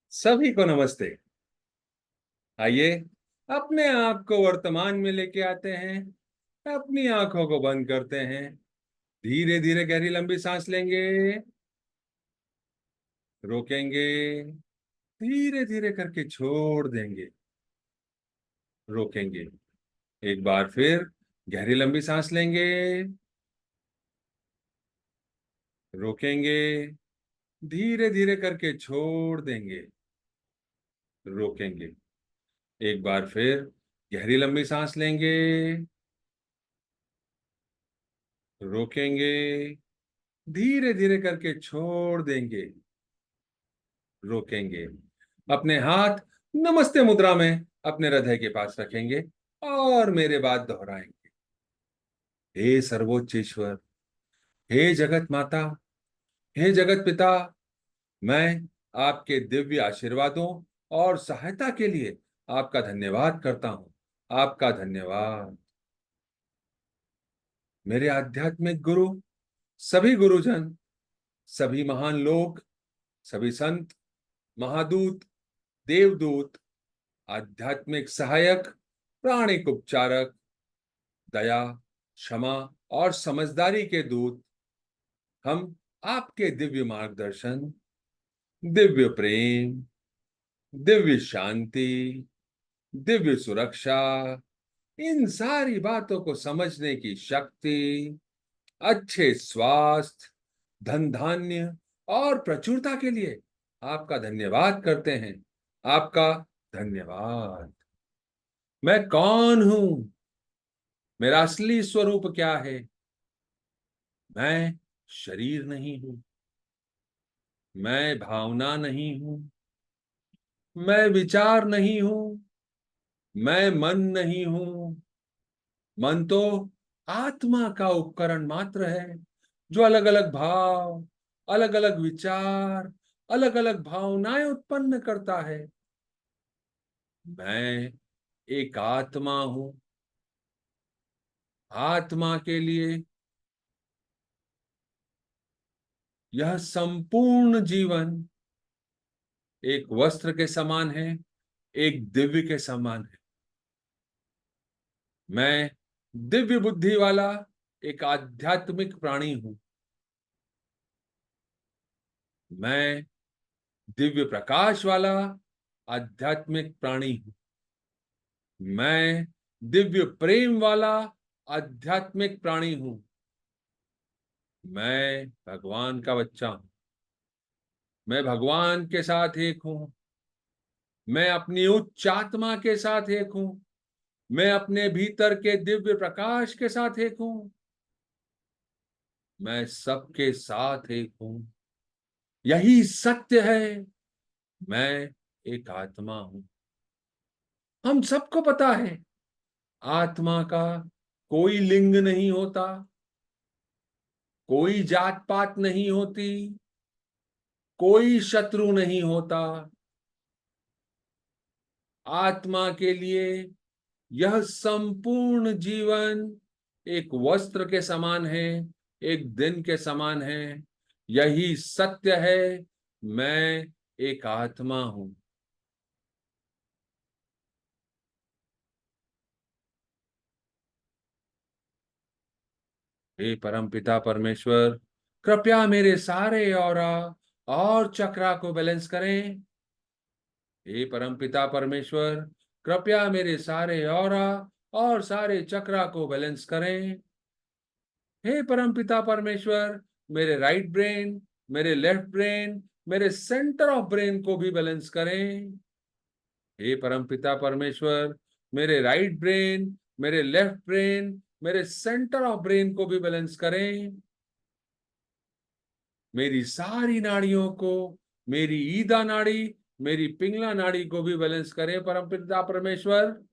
सभी को नमस्ते। आइए अपने आप को वर्तमान में लेके आते हैं। अपनी आंखों को बंद करते हैं। धीरे धीरे गहरी लंबी सांस लेंगे। रोकेंगे। धीरे धीरे करके छोड़ देंगे। रोकेंगे। एक बार फिर गहरी लंबी सांस लेंगे। रोकेंगे। धीरे धीरे करके छोड़ देंगे। रोकेंगे। एक बार फिर गहरी लंबी सांस लेंगे। रोकेंगे। धीरे धीरे करके छोड़ देंगे। रोकेंगे। अपने हाथ नमस्ते मुद्रा में अपने हृदय के पास रखेंगे और मेरे बाद दोहराएंगे। हे सर्वोच्च ईश्वर, हे जगत माता, हे जगत पिता, मैं आपके दिव्य आशीर्वादों और सहायता के लिए आपका धन्यवाद करता हूं। आपका धन्यवाद। मेरे आध्यात्मिक गुरु, सभी गुरुजन, सभी महान लोग, सभी संत, महादूत, देवदूत, आध्यात्मिक सहायक, प्राणिक उपचारक, दया, क्षमा और समझदारी के दूत, हम आपके दिव्य मार्गदर्शन, दिव्य प्रेम, दिव्य शांति, दिव्य सुरक्षा, इन सारी बातों को समझने की शक्ति, अच्छे स्वास्थ्य, धन धान्य और प्रचुरता के लिए आपका धन्यवाद करते हैं। आपका धन्यवाद। मैं कौन हूं? मेरा असली स्वरूप क्या है? मैं शरीर नहीं हूं। मैं भावना नहीं हूं। मैं विचार नहीं हूं। मैं मन नहीं हूं। मन तो आत्मा का उपकरण मात्र है, जो अलग अलग भाव, अलग अलग विचार, अलग अलग भावनाएं उत्पन्न करता है। मैं एक आत्मा हूं। आत्मा के लिए यह संपूर्ण जीवन एक वस्त्र के समान है, एक दिव्य के समान है। मैं दिव्य बुद्धि वाला एक आध्यात्मिक प्राणी हूं। मैं दिव्य प्रकाश वाला आध्यात्मिक प्राणी हूं। मैं दिव्य प्रेम वाला आध्यात्मिक प्राणी हूं। मैं भगवान का बच्चा हूं। मैं भगवान के साथ एक हूं। मैं अपनी उच्च आत्मा के साथ एक हूं। मैं अपने भीतर के दिव्य प्रकाश के साथ एक हूं। मैं सबके साथ एक हूं। यही सत्य है। मैं एक आत्मा हूं। हम सबको पता है, आत्मा का कोई लिंग नहीं होता, कोई जात पात नहीं होती, कोई शत्रु नहीं होता। आत्मा के लिए यह संपूर्ण जीवन एक वस्त्र के समान है, एक दिन के समान है। यही सत्य है। मैं एक आत्मा हूं। हे परमपिता परमेश्वर, कृपया मेरे सारे ऑरा और चक्रा को बैलेंस करें। हे परमपिता परमेश्वर, कृपया मेरे सारे ऑरा और सारे चक्रा को बैलेंस करें। हे परमपिता परमेश्वर, मेरे राइट ब्रेन, मेरे लेफ्ट ब्रेन, मेरे सेंटर ऑफ ब्रेन को भी बैलेंस करें। हे परमपिता परमेश्वर, मेरे राइट ब्रेन, मेरे लेफ्ट ब्रेन, मेरे सेंटर ऑफ ब्रेन को भी बैलेंस करें। मेरी सारी नाड़ियों को, मेरी ईदा नाड़ी, मेरी पिंगला नाड़ी को भी बैलेंस करें परमपिता परमेश्वर।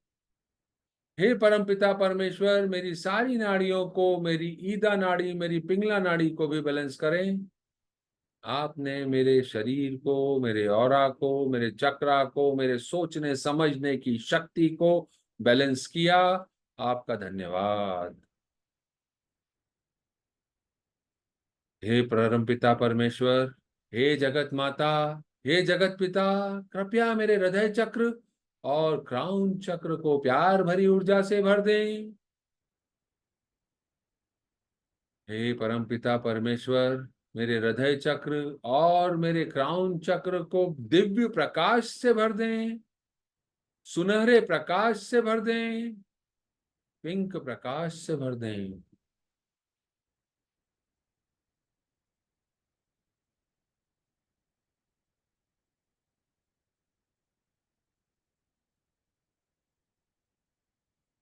हे परमपिता परमेश्वर, मेरी सारी नाड़ियों को, मेरी ईदा नाड़ी, मेरी पिंगला नाड़ी को भी बैलेंस करें। आपने मेरे शरीर को, मेरे ऑरा को, मेरे चक्रा को, मेरे सोचने समझने की शक्ति को बैलेंस किया। आपका धन्यवाद। हे परमपिता परमेश्वर, हे जगत माता, हे जगत पिता, कृपया मेरे हृदय चक्र और क्राउन चक्र को प्यार भरी ऊर्जा से भर दें। हे परमपिता परमेश्वर, मेरे हृदय चक्र और मेरे क्राउन चक्र को दिव्य प्रकाश से भर दें, सुनहरे प्रकाश से भर दें, पिंक प्रकाश से भर दें।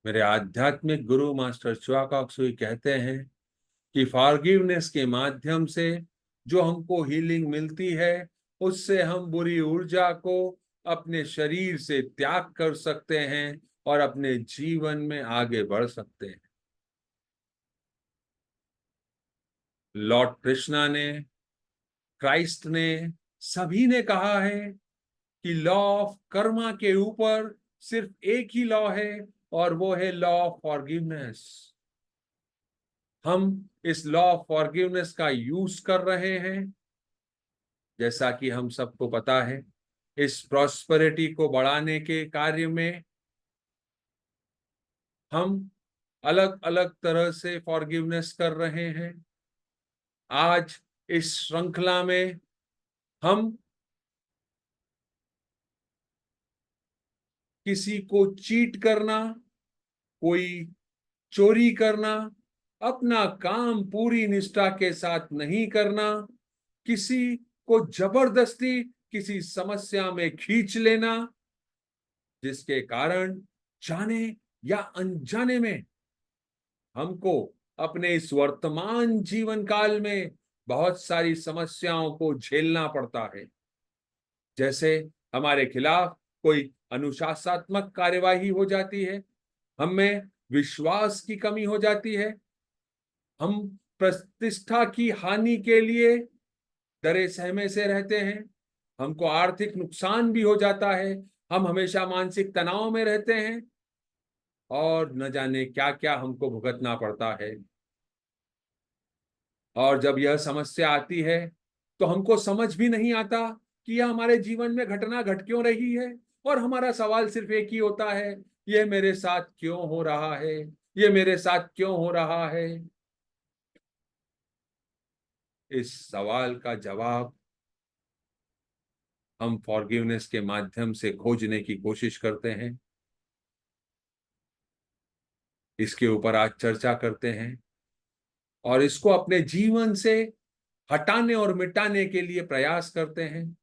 मेरे आध्यात्मिक गुरु मास्टर च्वाकाक्सुई कहते हैं कि फॉरगिवनेस के माध्यम से जो हमको हीलिंग मिलती है, उससे हम बुरी ऊर्जा को अपने शरीर से त्याग कर सकते हैं और अपने जीवन में आगे बढ़ सकते हैं। लॉर्ड कृष्णा ने, क्राइस्ट ने, सभी ने कहा है कि लॉ ऑफ कर्मा के ऊपर सिर्फ एक ही लॉ है और वो है लॉ ऑफ फॉरगिवनेस। हम इस लॉ ऑफ फॉरगिवनेस का यूज कर रहे हैं। जैसा कि हम सबको पता है, इस प्रॉस्पेरिटी को बढ़ाने के कार्य में हम अलग अलग तरह से फॉरगिवनेस कर रहे हैं। आज इस श्रृंखला में हम किसी को चीट करना, कोई चोरी करना, अपना काम पूरी निष्ठा के साथ नहीं करना, किसी को जबरदस्ती किसी समस्या में खींच लेना, जिसके कारण जाने या अनजाने में हमको अपने इस वर्तमान जीवन काल में बहुत सारी समस्याओं को झेलना पड़ता है। जैसे हमारे खिलाफ कोई अनुशासनात्मक कार्यवाही हो जाती है, हम में विश्वास की कमी हो जाती है, हम प्रतिष्ठा की हानि के लिए डरे सहमे से रहते हैं, हमको आर्थिक नुकसान भी हो जाता है, हम हमेशा मानसिक तनाव में रहते हैं और न जाने क्या क्या हमको भुगतना पड़ता है। और जब यह समस्या आती है तो हमको समझ भी नहीं आता कि यह हमारे जीवन में घटना घट क्यों रही है, और हमारा सवाल सिर्फ एक ही होता है, यह मेरे साथ क्यों हो रहा है, यह मेरे साथ क्यों हो रहा है। इस सवाल का जवाब हम फॉरगिवनेस के माध्यम से खोजने की कोशिश करते हैं। इसके ऊपर आज चर्चा करते हैं और इसको अपने जीवन से हटाने और मिटाने के लिए प्रयास करते हैं।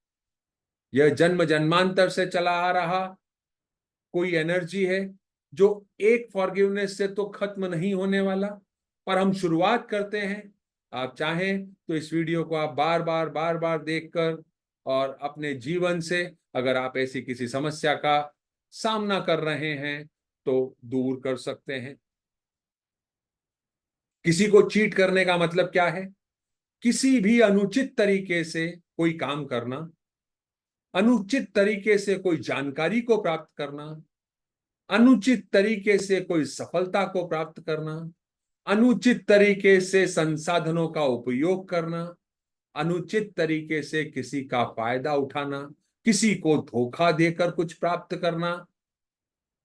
यह जन्म जन्मांतर से चला आ रहा कोई एनर्जी है जो एक फॉरगिवनेस से तो खत्म नहीं होने वाला, पर हम शुरुआत करते हैं। आप चाहें तो इस वीडियो को आप बार बार देखकर और अपने जीवन से, अगर आप ऐसी किसी समस्या का सामना कर रहे हैं तो दूर कर सकते हैं। किसी को चीट करने का मतलब क्या है? किसी भी अनुचित तरीके से कोई काम करना, अनुचित तरीके से कोई जानकारी को प्राप्त करना, अनुचित तरीके से कोई सफलता को प्राप्त करना, अनुचित तरीके से संसाधनों का उपयोग करना, अनुचित तरीके से किसी का फायदा उठाना, किसी को धोखा देकर कुछ प्राप्त करना,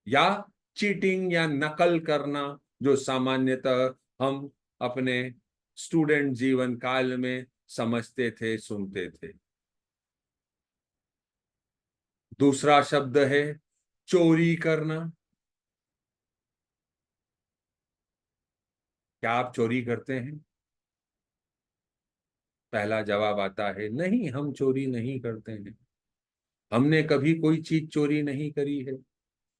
या चीटिंग या नकल करना, जो सामान्यतः हम अपने स्टूडेंट जीवन काल में समझते थे, सुनते थे। दूसरा शब्द है चोरी करना। क्या आप चोरी करते हैं? पहला जवाब आता है नहीं, हम चोरी नहीं करते हैं। हमने कभी कोई चीज चोरी नहीं करी है।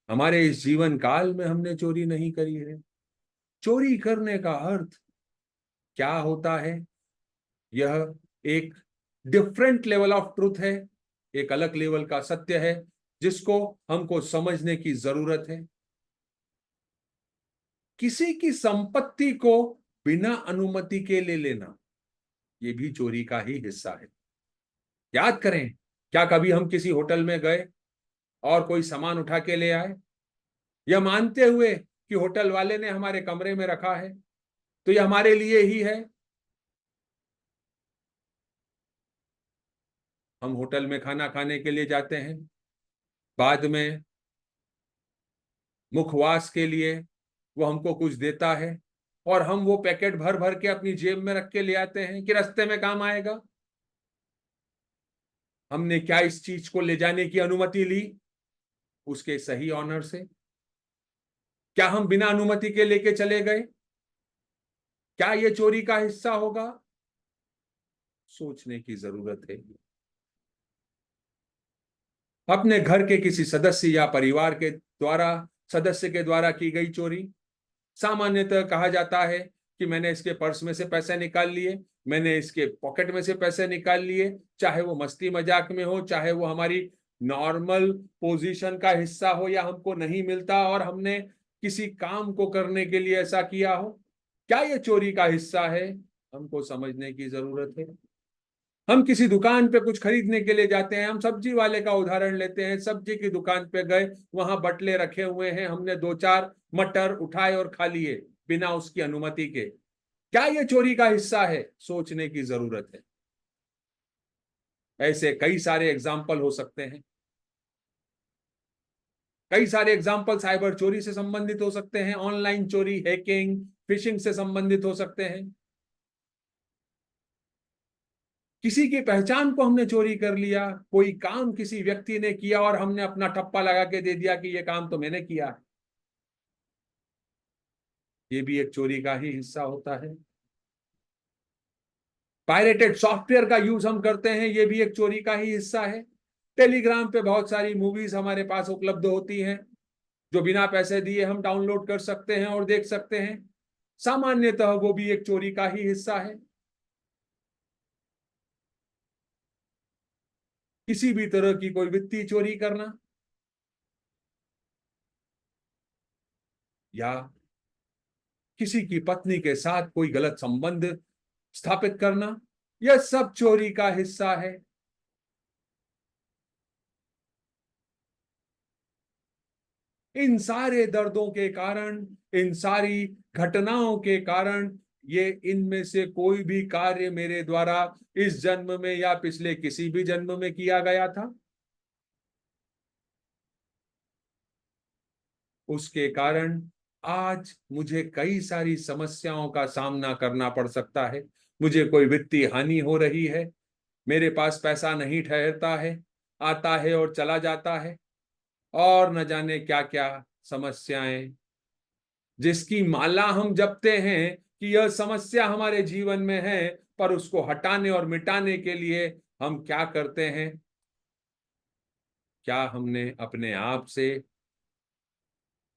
हमारे इस जीवन काल में हमने चोरी नहीं करी है। चोरी करने का अर्थ क्या होता है? यह एक डिफरेंट लेवल ऑफ ट्रूथ है, एक अलग लेवल का सत्य है जिसको हमको समझने की जरूरत है। किसी की संपत्ति को बिना अनुमति के ले लेना, ये भी चोरी का ही हिस्सा है। याद करें, क्या कभी हम किसी होटल में गए और कोई सामान उठा के ले आए, यह मानते हुए कि होटल वाले ने हमारे कमरे में रखा है तो यह हमारे लिए ही है? हम होटल में खाना खाने के लिए जाते हैं, बाद में मुखवास के लिए वो हमको कुछ देता है और हम वो पैकेट भर भर के अपनी जेब में रख के ले आते हैं कि रास्ते में काम आएगा। हमने क्या इस चीज को ले जाने की अनुमति ली उसके सही ऑनर से? क्या हम बिना अनुमति के लेके चले गए? क्या ये चोरी का हिस्सा होगा? सोचने की जरूरत है। अपने घर के किसी सदस्य या परिवार के द्वारा सदस्य के द्वारा की गई चोरी, सामान्यतः कहा जाता है कि मैंने इसके पर्स में से पैसे निकाल लिए, मैंने इसके पॉकेट में से पैसे निकाल लिए, चाहे वो मस्ती मजाक में हो, चाहे वो हमारी नॉर्मल पोजीशन का हिस्सा हो या हमको नहीं मिलता और हमने किसी काम को करने के लिए ऐसा किया हो। क्या ये चोरी का हिस्सा है? हमको समझने की जरूरत है। हम किसी दुकान पे कुछ खरीदने के लिए जाते हैं, हम सब्जी वाले का उदाहरण लेते हैं, सब्जी की दुकान पे गए, वहां बटले रखे हुए हैं, हमने 2-4 मटर उठाए और खा लिए बिना उसकी अनुमति के। क्या ये चोरी का हिस्सा है? सोचने की जरूरत है। ऐसे कई सारे एग्जाम्पल हो सकते हैं। कई सारे एग्जाम्पल साइबर चोरी से संबंधित हो सकते हैं, ऑनलाइन चोरी, हैकिंग, फिशिंग से संबंधित हो सकते हैं। किसी की पहचान को हमने चोरी कर लिया, कोई काम किसी व्यक्ति ने किया और हमने अपना ठप्पा लगा के दे दिया कि यह काम तो मैंने किया है। ये भी एक चोरी का ही हिस्सा होता है। पायरेटेड सॉफ्टवेयर का यूज हम करते हैं, ये भी एक चोरी का ही हिस्सा है। टेलीग्राम पे बहुत सारी मूवीज हमारे पास उपलब्ध होती हैं जो बिना पैसे दिए हम डाउनलोड कर सकते हैं और देख सकते हैं। सामान्यतः वो भी एक चोरी का ही हिस्सा है। किसी भी तरह की कोई वित्तीय चोरी करना या किसी की पत्नी के साथ कोई गलत संबंध स्थापित करना, यह सब चोरी का हिस्सा है। इन सारे दर्दों के कारण, इन सारी घटनाओं के कारण, ये इनमें से कोई भी कार्य मेरे द्वारा इस जन्म में या पिछले किसी भी जन्म में किया गया था, उसके कारण आज मुझे कई सारी समस्याओं का सामना करना पड़ सकता है। मुझे कोई वित्तीय हानि हो रही है, मेरे पास पैसा नहीं ठहरता है, आता है और चला जाता है, और न जाने क्या क्या समस्याएं, जिसकी माला हम जपते हैं कि यह समस्या हमारे जीवन में है, पर उसको हटाने और मिटाने के लिए हम क्या करते हैं? क्या हमने अपने आप से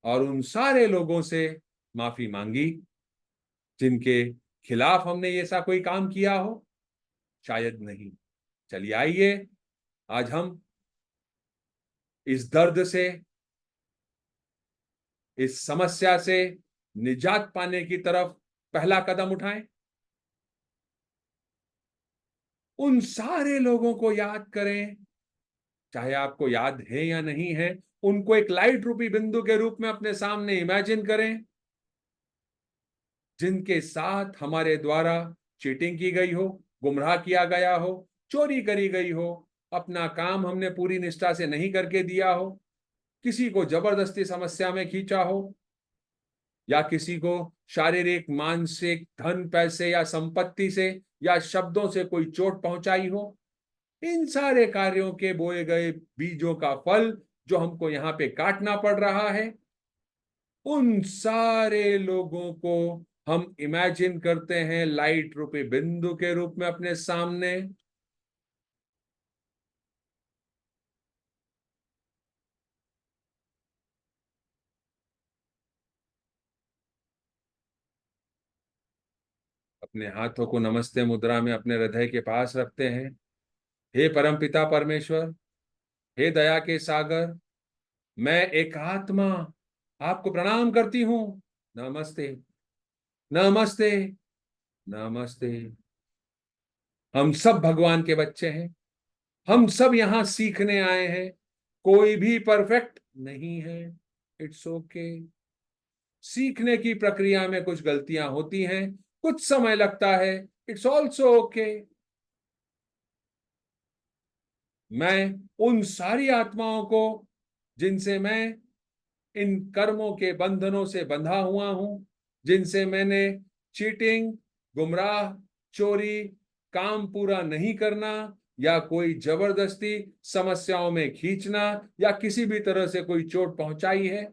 और उन सारे लोगों से माफी मांगी जिनके खिलाफ हमने ये ऐसा कोई काम किया हो? शायद नहीं। चलिए आइए, आज हम इस दर्द से, इस समस्या से निजात पाने की तरफ पहला कदम उठाएं। उन सारे लोगों को याद करें, चाहे आपको याद है या नहीं है, उनको एक लाइट रूपी बिंदु के रूप में अपने सामने इमेजिन करें, जिनके साथ हमारे द्वारा चीटिंग की गई हो, गुमराह किया गया हो, चोरी करी गई हो, अपना काम हमने पूरी निष्ठा से नहीं करके दिया हो, किसी को जबरदस्ती समस्या में खींचा हो, या किसी को शारीरिक, मानसिक, धन, पैसे या संपत्ति से या शब्दों से कोई चोट पहुंचाई हो। इन सारे कार्यों के बोए गए बीजों का फल जो हमको यहाँ पे काटना पड़ रहा है, उन सारे लोगों को हम इमेजिन करते हैं लाइट रूपी बिंदु के रूप में अपने सामने। अपने हाथों को नमस्ते मुद्रा में अपने हृदय के पास रखते हैं। हे परमपिता परमेश्वर, हे दया के सागर, मैं एक आत्मा आपको प्रणाम करती हूँ। नमस्ते, नमस्ते, नमस्ते। हम सब भगवान के बच्चे हैं, हम सब यहाँ सीखने आए हैं, कोई भी परफेक्ट नहीं है। It's okay. सीखने की प्रक्रिया में कुछ गलतियां होती हैं, कुछ समय लगता है। It's also okay. मैं उन सारी आत्माओं को जिनसे मैं इन कर्मों के बंधनों से बंधा हुआ हूं, जिनसे मैंने चीटिंग, गुमराह, चोरी, काम पूरा नहीं करना या कोई जबरदस्ती समस्याओं में खींचना या किसी भी तरह से कोई चोट पहुंचाई है,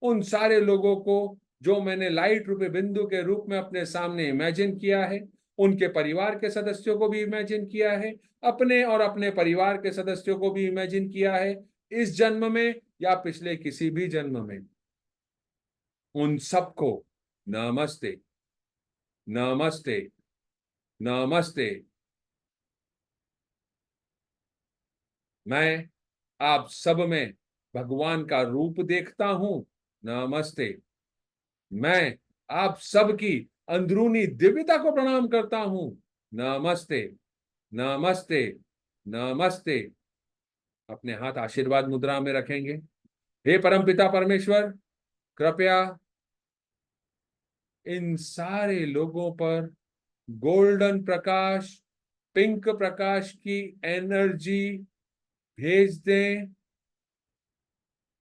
उन सारे लोगों को जो मैंने लाइट रूपी बिंदु के रूप में अपने सामने इमेजिन किया है, उनके परिवार के सदस्यों को भी इमेजिन किया है, अपने और अपने परिवार के सदस्यों को भी इमेजिन किया है, इस जन्म में या पिछले किसी भी जन्म में, उन सबको नमस्ते, नमस्ते, नमस्ते। मैं आप सब में भगवान का रूप देखता हूं। नमस्ते। मैं आप सबकी अंदरूनी दिव्यता को प्रणाम करता हूं। नमस्ते, नमस्ते, नमस्ते। अपने हाथ आशीर्वाद मुद्रा में रखेंगे। हे परमपिता परमेश्वर, कृपया इन सारे लोगों पर गोल्डन प्रकाश, पिंक प्रकाश की एनर्जी भेज दें।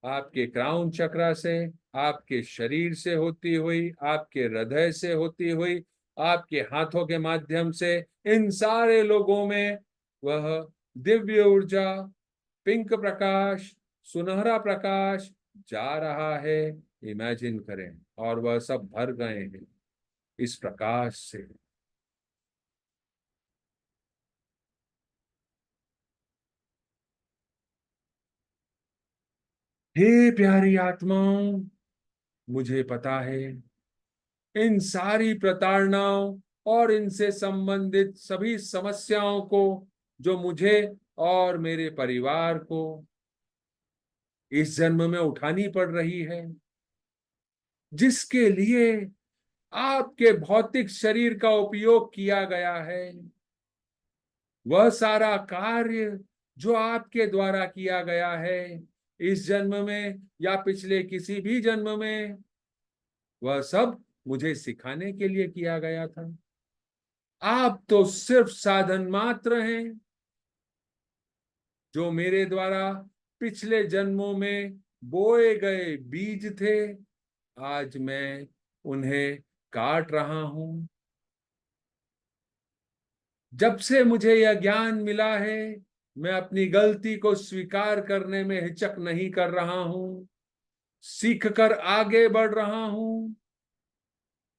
आपके क्राउन चक्रा से, आपके शरीर से होती हुई, आपके हृदय से होती हुई, आपके हाथों के माध्यम से इन सारे लोगों में वह दिव्य ऊर्जा, पिंक प्रकाश, सुनहरा प्रकाश जा रहा है। इमेजिन करें, और वह सब भर गए हैं इस प्रकाश से। हे प्यारी आत्माओं, मुझे पता है इन सारी प्रताड़नाओं और इनसे संबंधित सभी समस्याओं को जो मुझे और मेरे परिवार को इस जन्म में उठानी पड़ रही है, जिसके लिए आपके भौतिक शरीर का उपयोग किया गया है, वह सारा कार्य जो आपके द्वारा किया गया है इस जन्म में या पिछले किसी भी जन्म में, वह सब मुझे सिखाने के लिए किया गया था। आप तो सिर्फ साधन मात्र हैं जो मेरे द्वारा पिछले जन्मों में बोए गए बीज थे। आज मैं उन्हें काट रहा हूं। जब से मुझे यह ज्ञान मिला है, मैं अपनी गलती को स्वीकार करने में हिचक नहीं कर रहा हूं, सीख कर आगे बढ़ रहा हूं।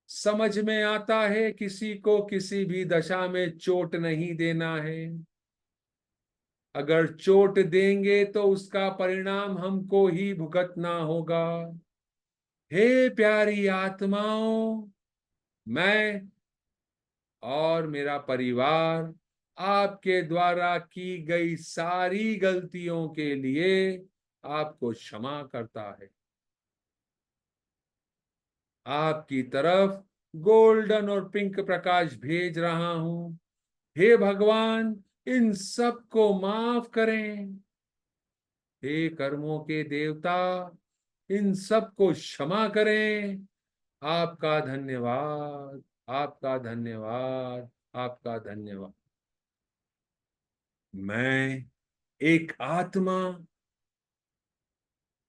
समझ में आता है किसी को किसी भी दशा में चोट नहीं देना है। अगर चोट देंगे तो उसका परिणाम हमको ही भुगतना होगा। हे प्यारी आत्माओं, मैं और मेरा परिवार आपके द्वारा की गई सारी गलतियों के लिए आपको क्षमा करता है। आपकी तरफ गोल्डन और पिंक प्रकाश भेज रहा हूं। हे भगवान, इन सब को माफ करें। हे कर्मों के देवता, इन सब को क्षमा करें। आपका धन्यवाद, आपका धन्यवाद, आपका धन्यवाद। मैं एक आत्मा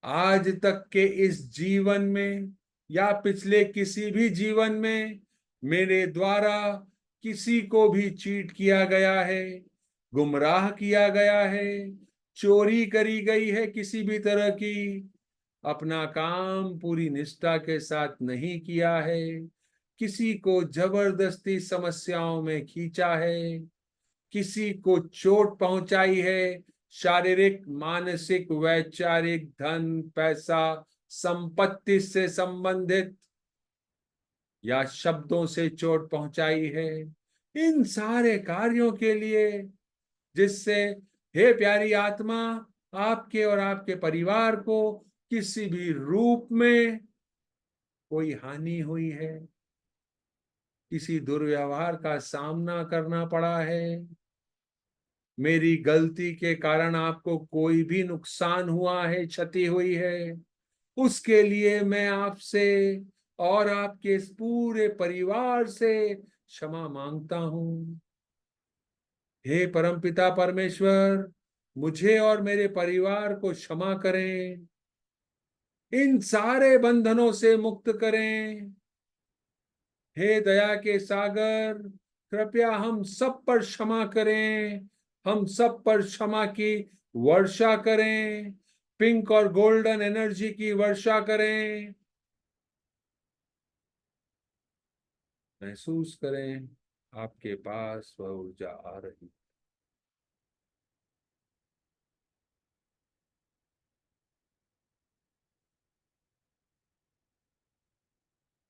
आज तक के इस जीवन में या पिछले किसी भी जीवन में मेरे द्वारा किसी को भी चीट किया गया है, गुमराह किया गया है, चोरी करी गई है किसी भी तरह की, अपना काम पूरी निष्ठा के साथ नहीं किया है, किसी को जबरदस्ती समस्याओं में खींचा है, किसी को चोट पहुंचाई है, शारीरिक, मानसिक, वैचारिक, धन, पैसा, संपत्ति से संबंधित या शब्दों से चोट पहुंचाई है, इन सारे कार्यों के लिए जिससे हे प्यारी आत्मा आपके और आपके परिवार को किसी भी रूप में कोई हानि हुई है, किसी दुर्व्यवहार का सामना करना पड़ा है, मेरी गलती के कारण आपको कोई भी नुकसान हुआ है, क्षति हुई है, उसके लिए मैं आपसे और आपके इस पूरे परिवार से क्षमा मांगता हूं। हे परमपिता परमेश्वर, मुझे और मेरे परिवार को क्षमा करें, इन सारे बंधनों से मुक्त करें। हे दया के सागर, कृपया हम सब पर क्षमा करें, हम सब पर क्षमा की वर्षा करें, पिंक और गोल्डन एनर्जी की वर्षा करें। महसूस करें आपके पास वह ऊर्जा आ रही।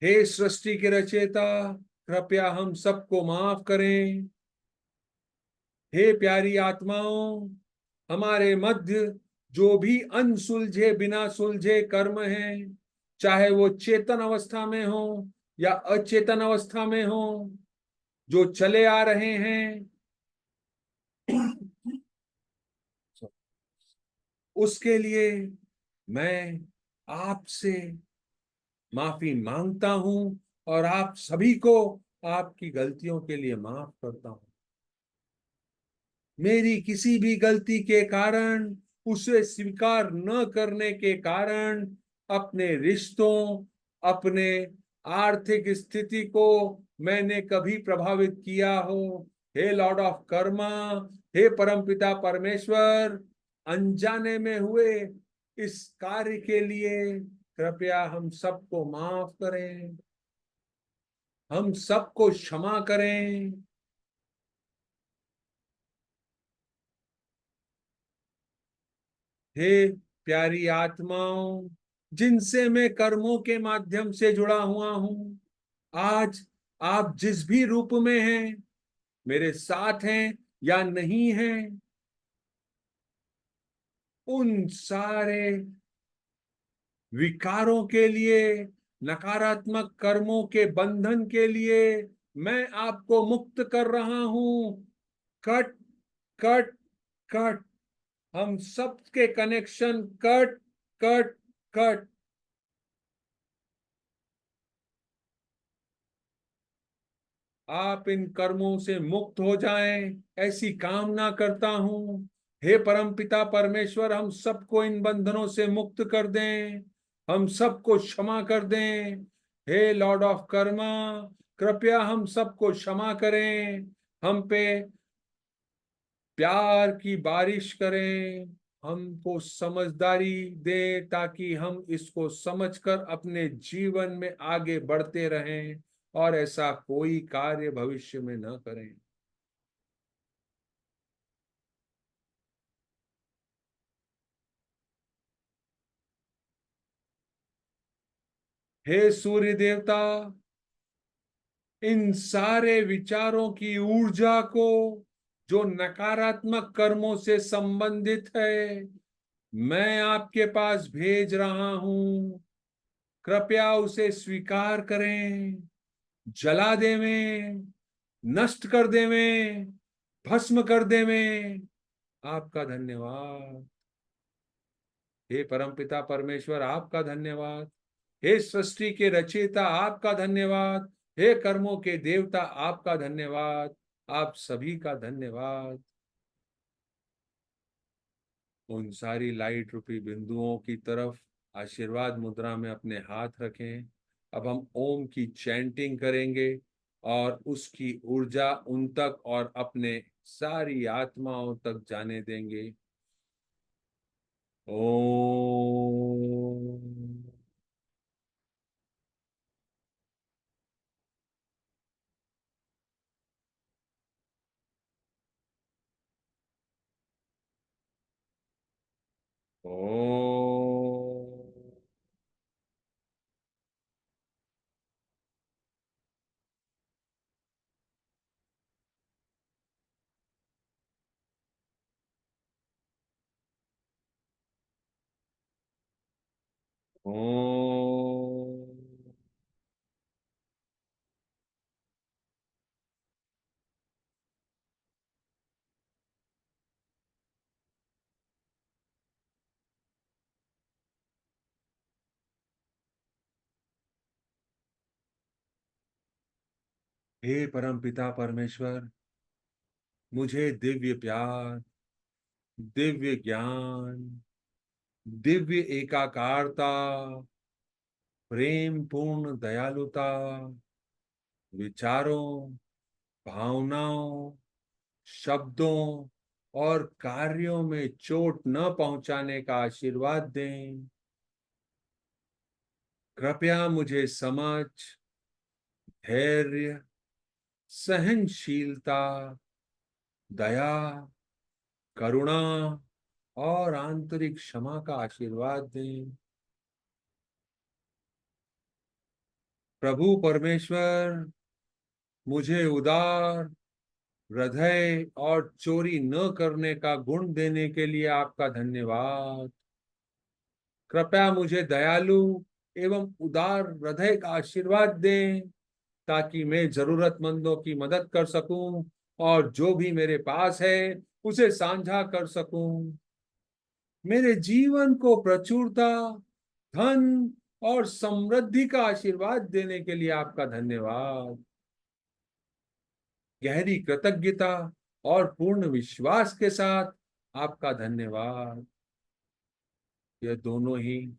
हे सृष्टि के रचयिता, कृपया हम सबको माफ करें। हे प्यारी आत्माओं, हमारे मध्य जो भी अनसुलझे बिना सुलझे कर्म हैं, चाहे वो चेतन अवस्था में हो या अचेतन अवस्था में हो, जो चले आ रहे हैं, उसके लिए मैं आपसे माफी मांगता हूं और आप सभी को आपकी गलतियों के लिए माफ करता हूं। मेरी किसी भी गलती के कारण, उसे स्वीकार न करने के कारण, अपने रिश्तों, अपने आर्थिक स्थिति को मैंने कभी प्रभावित किया हो, हे लॉर्ड ऑफ कर्मा, हे परमपिता परमेश्वर, अनजाने में हुए इस कार्य के लिए कृपया हम सबको माफ करें, हम सबको क्षमा करें। हे प्यारी आत्माओं, जिनसे मैं कर्मों के माध्यम से जुड़ा हुआ हूं, आज आप जिस भी रूप में हैं, मेरे साथ हैं या नहीं हैं, उन सारे विकारों के लिए, नकारात्मक कर्मों के बंधन के लिए मैं आपको मुक्त कर रहा हूं। Cut, cut, cut. हम सबके कनेक्शन कट, कट, कट। आप इन कर्मों से मुक्त हो जाएं, ऐसी कामना करता हूं। हे परमपिता परमेश्वर, हम सबको इन बंधनों से मुक्त कर दें, हम सबको क्षमा कर दें। हे लॉर्ड ऑफ कर्मा, कृपया हम सबको क्षमा करें, हम पे प्यार की बारिश करें, हमको समझदारी दे ताकि हम इसको समझकर अपने जीवन में आगे बढ़ते रहें और ऐसा कोई कार्य भविष्य में न करें। हे सूर्य देवता, इन सारे विचारों की ऊर्जा को जो नकारात्मक कर्मों से संबंधित है, मैं आपके पास भेज रहा हूं। कृपया उसे स्वीकार करें, जला देवें, नष्ट कर देवें, भस्म कर देवें। आपका धन्यवाद। हे परमपिता परमेश्वर, आपका धन्यवाद। हे सृष्टि के रचयिता, आपका धन्यवाद। हे कर्मों के देवता, आपका धन्यवाद। आप सभी का धन्यवाद। उन सारी लाइट रूपी बिंदुओं की तरफ आशीर्वाद मुद्रा में अपने हाथ रखें। अब हम ओम की चैंटिंग करेंगे और उसकी ऊर्जा उन तक और अपने सारी आत्माओं तक जाने देंगे। ओम। ओम। ओम। हे परम पिता परमेश्वर, मुझे दिव्य प्यार, दिव्य ज्ञान, दिव्य एकाकारता, प्रेम पूर्ण दयालुता, विचारों, भावनाओं, शब्दों और कार्यों में चोट न पहुंचाने का आशीर्वाद दें। कृपया मुझे समझ, धैर्य, सहनशीलता, दया, करुणा और आंतरिक क्षमा का आशीर्वाद दें। प्रभु परमेश्वर, मुझे उदार हृदय और चोरी न करने का गुण देने के लिए आपका धन्यवाद। कृपया मुझे दयालु एवं उदार हृदय का आशीर्वाद दें, ताकि मैं जरूरतमंदों की मदद कर सकूं और जो भी मेरे पास है उसे साझा कर सकूं। मेरे जीवन को प्रचुरता, धन और समृद्धि का आशीर्वाद देने के लिए आपका धन्यवाद। गहरी कृतज्ञता और पूर्ण विश्वास के साथ आपका धन्यवाद। यह दोनों ही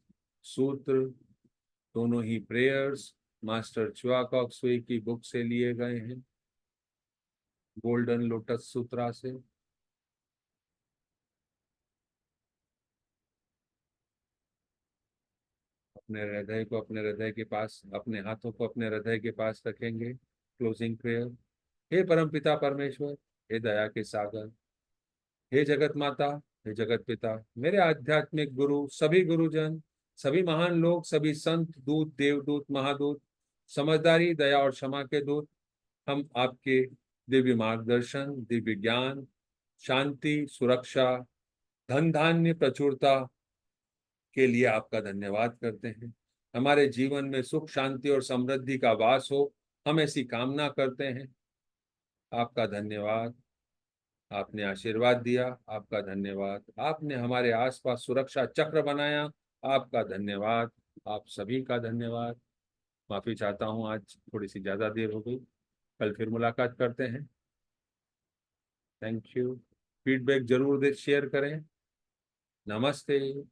सूत्र, दोनों ही प्रेयर्स मास्टर च्युआक सुई की बुक से लिए गए हैं, गोल्डन लोटस सूत्रा से। अपने हृदय को अपने हृदय के पास, अपने हाथों को अपने हृदय के पास रखेंगे। Closing prayer. हे परमपिता परमेश्वर, हे दया के सागर, हे जगत माता, हे जगत पिता, मेरे आध्यात्मिक गुरु, सभी गुरुजन, सभी महान लोग, सभी संत, दूत, देवदूत, महादूत, समझदारी, दया और क्षमा के दूत, हम आपके दिव्य मार्गदर्शन, दिव्य ज्ञान, शांति, सुरक्षा, धन धान्य, प्रचुरता के लिए आपका धन्यवाद करते हैं। हमारे जीवन में सुख, शांति और समृद्धि का वास हो, हम ऐसी कामना करते हैं। आपका धन्यवाद। आपने आशीर्वाद दिया, आपका धन्यवाद। आपने हमारे आसपास सुरक्षा चक्र बनाया, आपका धन्यवाद। आप सभी का धन्यवाद। माफी चाहता हूँ, आज थोड़ी सी ज्यादा देर हो गई। कल फिर मुलाकात करते हैं। Thank you. फीडबैक जरूर दे, शेयर करें। नमस्ते।